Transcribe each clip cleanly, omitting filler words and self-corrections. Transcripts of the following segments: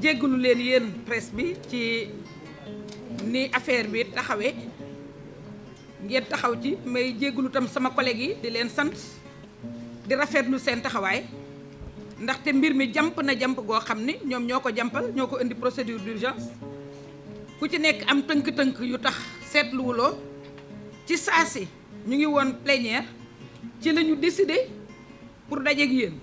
jéggalu leen yéen presse bi ci ni affaire bi taxawee ngeen taxaw ci may jéggalu tam sama collègue yi di leen sant di rafetlu seen taxawaay ndaxte mbir mi jàmp na jàmp goo xam ni ñoom ñoo ko jàmpal ñoo ko indi procédure d'urgence ku ci nekk am tënk-tënk yu tax seetluwuloo ci saa si ñu ngi woon plénière ci la ñu décidé pour dajeeg yéen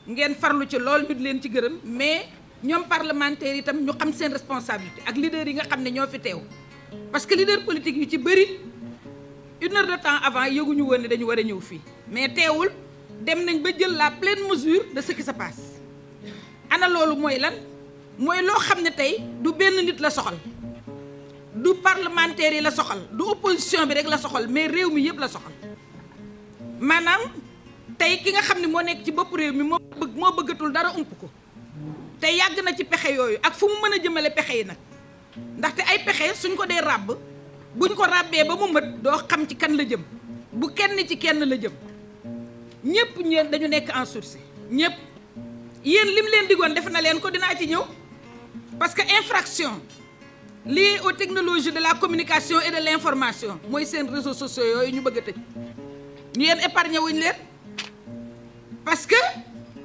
ngeen farlu ci lool ñu di leen ci gërëm mais ñoom parlementaires yi itam ñu xam seen responsabilité ak leader yi nga xam ne ñoo fi teew parce que leader politique yu ci bëri 1 heure de temps avant yëguñu woon ne dañu war a ñëw fii mais teewul dem nañ ba jël la pleine mesure de ce qui se passe ana loolu mooy lan mooy loo xam ne tey du benn nit la soxal du parlementaires yi la soxal du opposition bi rek la soxal mais réew mi yëpp la soxal maanaam tey ki nga xam ne moo nekk ci bopp réew mi moo bëggatul dara ump ko te yàgg na ci pexe yooyu ak fu mu mën a jëmale pexe yi nag ndaxte ay pexe suñ ko dee ràbb buñ ko ràbbee ba mu mët doo xam ci kan la jëm bu kenn ci kenn la jëm ñëpp ñeen dañu nekk en sursis ñëpp yéen lim leen digoon def na leen ko dinaa ci ñëw parce que infraction liée aux technologies de la communication et de l'information mooy seen réseaux sociaux yooyu ñu bëgg a tëj ñu yéen épargné wuñ leen parce que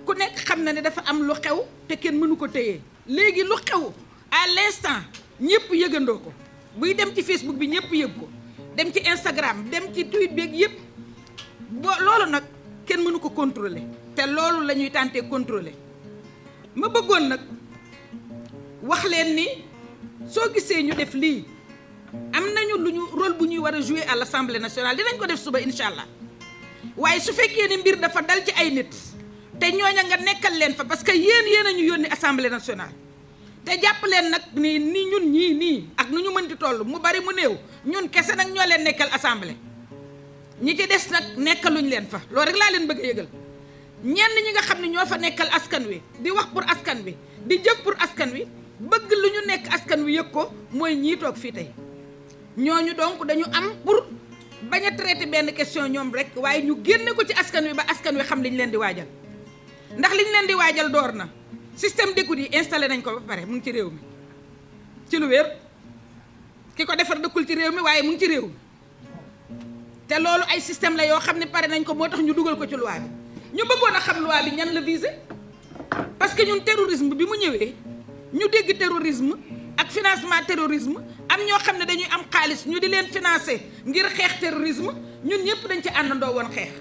ku nekk xam na ne dafa am lu xew te kenn mënu ko téye léegi lu xew à l'instant ñëpp yëgandoo ko buy dem ci Facebook bi ñëpp yëg ko dem ci Instagram dem ci Twitter beeg yëpp loolu nag kenn mënu ko contrôler te loolu la ñuy tenté contrôler ma bëggoon nag wax leen ni soo gisee ñu def lii am nañu lu ñu rôle bu ñuy war a jouer à l'Assemblée nationale dinañ ko def suba incha allah waaye su fekkee ni mbir dafa dal ci ay nit te ñooña nga nekkal leen fa parce que yéen a ñu yónni Assemblée nationale te jàpp leen nag ni ñun ñii nii ak nu ñu mënti toll mu bari mu néew ñun kese nag ñoo leen nekkal Assemblée ñi ci des nag nekkaluñ leen fa loolu rek laa leen bëgg a yëgal ñenn ñi nga xam ne ñoo fa nekkal askan wi di wax pour askan wi di jëf pour askan wi bëgg lu ñu nekk askan wi yëg ko mooy ñii toog fii tey ñooñu donc dañu am pour bañ a traiter benn question ñoom rek waaye ñu génne ko ci askan wi ba askan wi xam liñ leen di waajal ndax liñ leen di waajal door na système d'écoute yi installé nañ ko ba pare mu ngi ci réew mi ci lu wér ki ko defar dëkkul ci réew mi waaye mu ngi ci réew mi te loolu ay système la yoo xam ne pare nañ ko moo tax ñu dugal ko ci loi bi ñu bëggoon a xam loi bi ñan la viser parce que ñun terrorisme bi mu ñëwee ñu dégg terrorisme ak financement terrorisme am ñoo xam ne dañuy am xaalis ñu di leen financer ngir xeex terrorisme ñun ñëpp dañ ci àndandoo woon xeex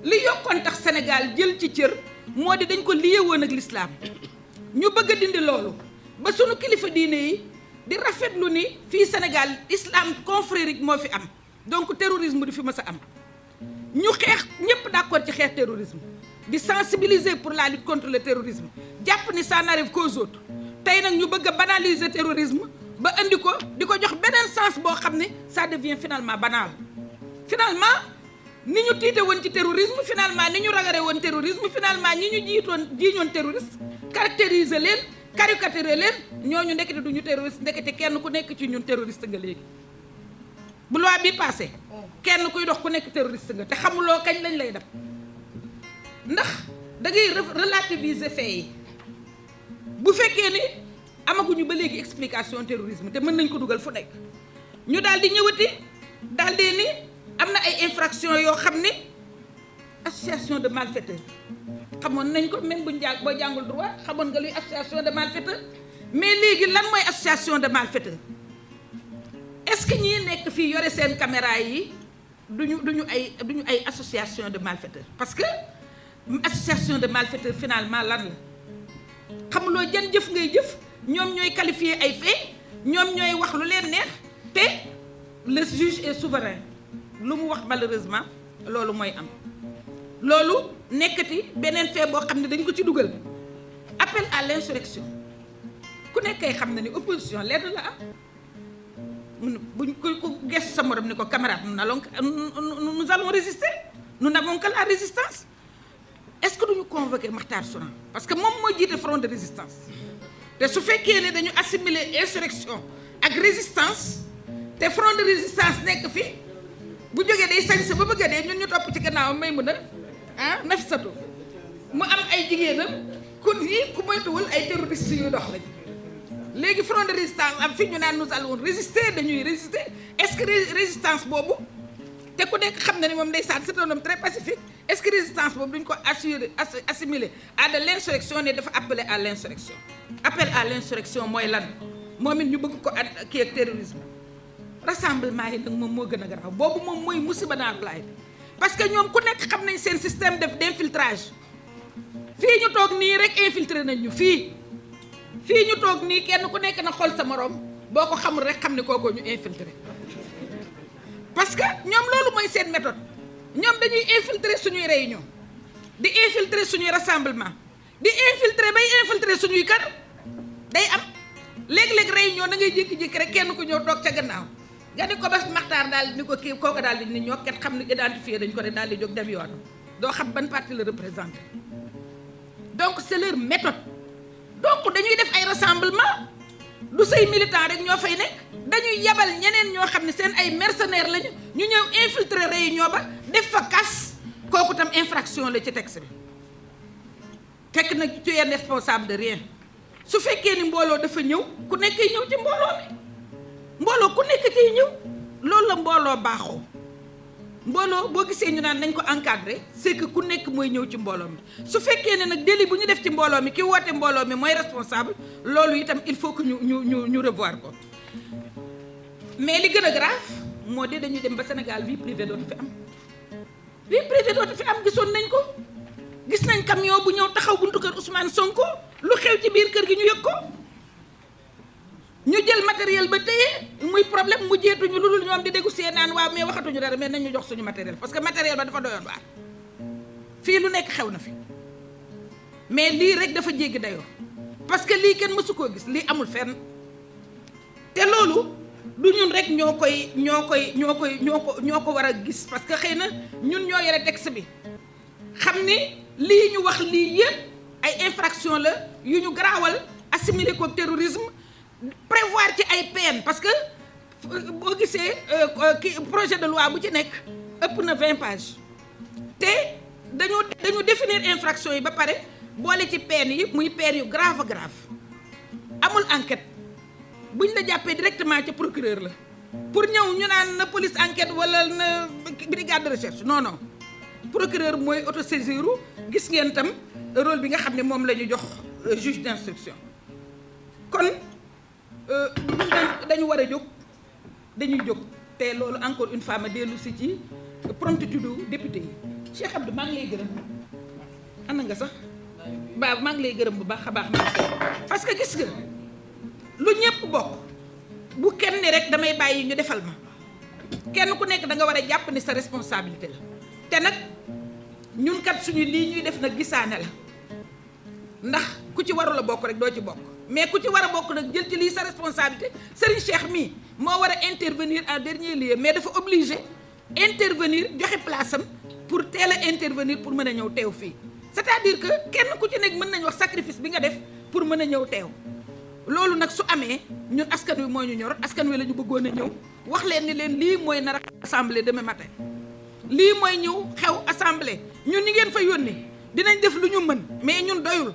li yokkoon tax Sénégal jël ci cër moo di dañ ko lié woon ak l'islam ñu bëgg a dindi loolu ba sunu kilifa diine yi di rafetlu ni fii Sénégal islam confrérique moo fi am donc terrorisme du fi mës a am ñu xeex ñëpp d'accord ci xeex terrorisme di sensibiliser pour la lutte contre le terrorisme jàpp ni ça n'arrive qu'aux autres tey nag ñu bëgg a banaliser terrorisme ba indi ko di ko jox beneen sens boo xam ne ça devient finalement banal finalement ni ñu tiite woon ci terrorisme finalement ni ñu ragare woon terrorisme finalement ñi ñu jiiñoon terroriste caractériser leen caricaturer leen ñooñu ndekete du ñu terroriste ndekete kenn ku nekk ci ñun terroriste nga léegi bu loi bi passé kenn kuy dox ku nekk terroriste nga te xamuloo kañ lañ lay def ndax da ngay relativiser fait yi bu fekkee ni amaguñu ba léegi explication terrorisme te mën nañ ko dugal fu nekk ñu daal di ñëwati daal di ni am na ay infraction yoo xam ne association de malfaiteurs xamoon nañ ko même buñ boo jàngul droit xamoon nga luy association de malfaiteurs mais léegi lan mooy association de malfaiteurs est-ce que ñii nekk fii yore seen caméra yi duñu ay association de malfaiteurs parce que association de malfaiteurs finalement lan la xamuloo jan jëf ngay jëf ñoom ñooy qualifier ay faits ñoom ñooy wax lu leen neex te le juge est souverain lu mu wax malheureusement loolu mooy am loolu nekkati beneen fait boo xam ne dañ ko ci dugal appel à l'insurrection ku nekkay xam na ni opposition lenn la am buñ ko gestu sa morom ni ko camarade nous allons résister nous n'avons que la résistance est-ce que duñu convoquer Makhtar Souran parce que moom moo jiite front de résistance te su fekkee ne dañu assimiler insurrection ak résistance te front de résistance nekk fi bu jógee day sañ sa ba bëgg a dee ñun ñu topp ci gannaawam may mën a Nafissatou mu am ay jigéenam kon yii ku moytuwul ay terroristes yu dox lañ léegi front de résistance am fi ñu naan nous allons résister dañuy résister est-ce que résistance boobu te ku nekk xam na ni moom ndeysaan c'est un homme très pacifique est-ce que résistance boobu duñ ko assimiler à de l'insurrection ne dafa appeler à l'insurrection appel à l'insurrection mooy lan moom it ñu bëgg ko kii ak terrorisme rassemblement yi nag moom moo gën a garaaw boobu moom mooy musiba naaru laay parce que ñoom ku nekk xam nañ seen système d'infiltrage fii ñu toog nii rek infiltré nañ ñu fii ñu toog nii kenn ku nekk na xool sa morom boo ko xamul rek xam ni kookoo ñu infiltré parce que ñoom loolu mooy seen méthode ñoom dañuy infiltrer suñuy réunion di infiltrer suñuy rassemblement di infiltrer bay infiltrer suñuy kër day am léeg-léeg réunion da ngay jékki-jékki rek kenn ku ñëw toog ca gannaaw nga ni ko bas maxtaar daal ni ko kii kooku daal di ni ñoo ket xam ni identifié dañ ko ne daal di jóg dem yoon doo xam ban parti la représenté donc c'est leur méthode donc dañuy def ay rassemblement du say militant rek ñoo fay nekk dañuy yabal ñeneen ñoo xam ne seen ay mercenaires lañu ñu ñëw infiltrer réunion ba def fa casse kooku tam infraction la ci texte bi fekk nag tu es responsable de rien su fekkee ni mbooloo dafa ñëw ku nekk ñëw ci mbooloo mi mbooloo ku nekk ciy ñëw loolu la mbooloo baaxoo mbooloo boo gisee ñu naan nañ ko encadrer c'est que ku nekk mooy ñëw ci mbooloo mi su fekkee ne nag délit bu ñu def ci mbooloo mi ki woote mbooloo mi mooy responsable loolu itam il faut que ñu revoir ko mais li gën a grave moo di dañuy dem ba Sénégal vie privée dootu fi am vie privée dootu fi am gisoon nañ ko gis nañ camion bu ñëw taxaw buntu kër Ousmane Sonko lu xew ci biir kër gi ñu yëg ko ñu jël matériel ba téye muy problème mu jeetuñu lu dul ñoom di négocier naan waaw mais waxatuñu dara mais nañ ñu jox suñu matériel parce que matériel ba dafa doyoon waar fii lu nekk xew na fi mais lii rek dafa jéggi dayoo parce que lii kenn mësu koo gis lii amul fenn te loolu du ñun rek ñoo ko war a gis parce que xëy na ñun ñoo yore texte bi xam ni lii ñu wax lii yëpp ay infraction la yu ñu garaawal assimiler ko terrorisme prévoir ci ay peine parce que boo gisee projet de loi bu ci nekk ëpp na 20 pages te dañu définir infraction yi ba pare boole ci peine yi muy peine yu grave amul enquête buñ la jàppee directement ci procureur la pour ñëw ñu naan na police enquête wala na brigade de recherche non procureur mooy autosaisir gis ngeen tam rôle bi nga xam ne moom la ñu jox juge d'instruction kon dañu war a jóg dañuy jóg te loolu encore une fois ma dellu si ci promptitude député yi Cheikh Abdou maa ngi lay gërëm ana nga sax baabu maa ngi lay gërëm bu baax a baax parce que gis nga lu ñëpp bokk bu kenn ni rek damay bàyyi ñu defal ma kenn ku nekk da nga war a jàpp ni sa responsabilité la te nag ñun kat suñu lii ñuy def nag gisaane la ndax ku ci warul a bokk rek doo ci bokk mais ku ci war a bokk nag jël ci lii sa responsabilité Serigne Cheikh mii moo war a intervenir en dernier lieu mais dafa obligé intervenir joxe place am pour teel a intervenir pour mën a ñëw teew fii c'est-à-dire que kenn ku ci nekk mën nañ wax sacrifice bi nga def pour mën a ñëw teew loolu nag su amee ñun askan wi moo ñu ñor askan wi la ñu bëggoon a ñëw wax leen ni leen lii mooy nar a assemblée demain matin lii mooy ñëw xew assemblée ñun ñi ngeen fa yónnee dinañ def lu ñu mën mais ñun doyul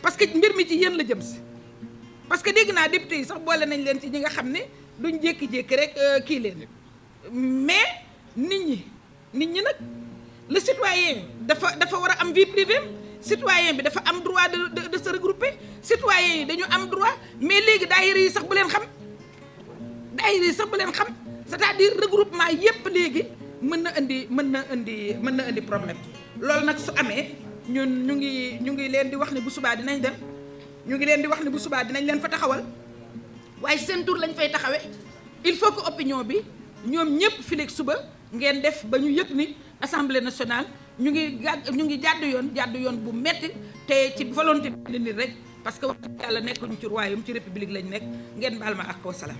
parce que mbir mi ci yéen la jëm si parce que dégg naa député yi sax boole nañ leen ci ñi nga xam ne duñ jékki-jékki rek kii leen mais nit ñi nag le citoyen dafa war a am vie privée citoyen bi dafa am droit de se regrouper citoyen yi dañu am droit mais léegi daayira yi sax bu leen xam c'est-à-dire regroupement yépp léegi mën na indi problème loolu nag su amee ñun ñu ngi leen di wax ne bu subaa dinañ dem ñu ngi leen di wax ne bu subaa dinañ leen fa taxawal waaye seen tur lañ fay taxawee il faut que opinion bi ñoom ñëpp fileeg suba ngeen def ba ñu yëg ni assemblée nationale ñu ngi jàdd yoon bu metti te ci volonté bi nit rek parce que wax yàlla nekkuñu ci royaume ci république lañ nekk ngeen baal ma ak wasalaam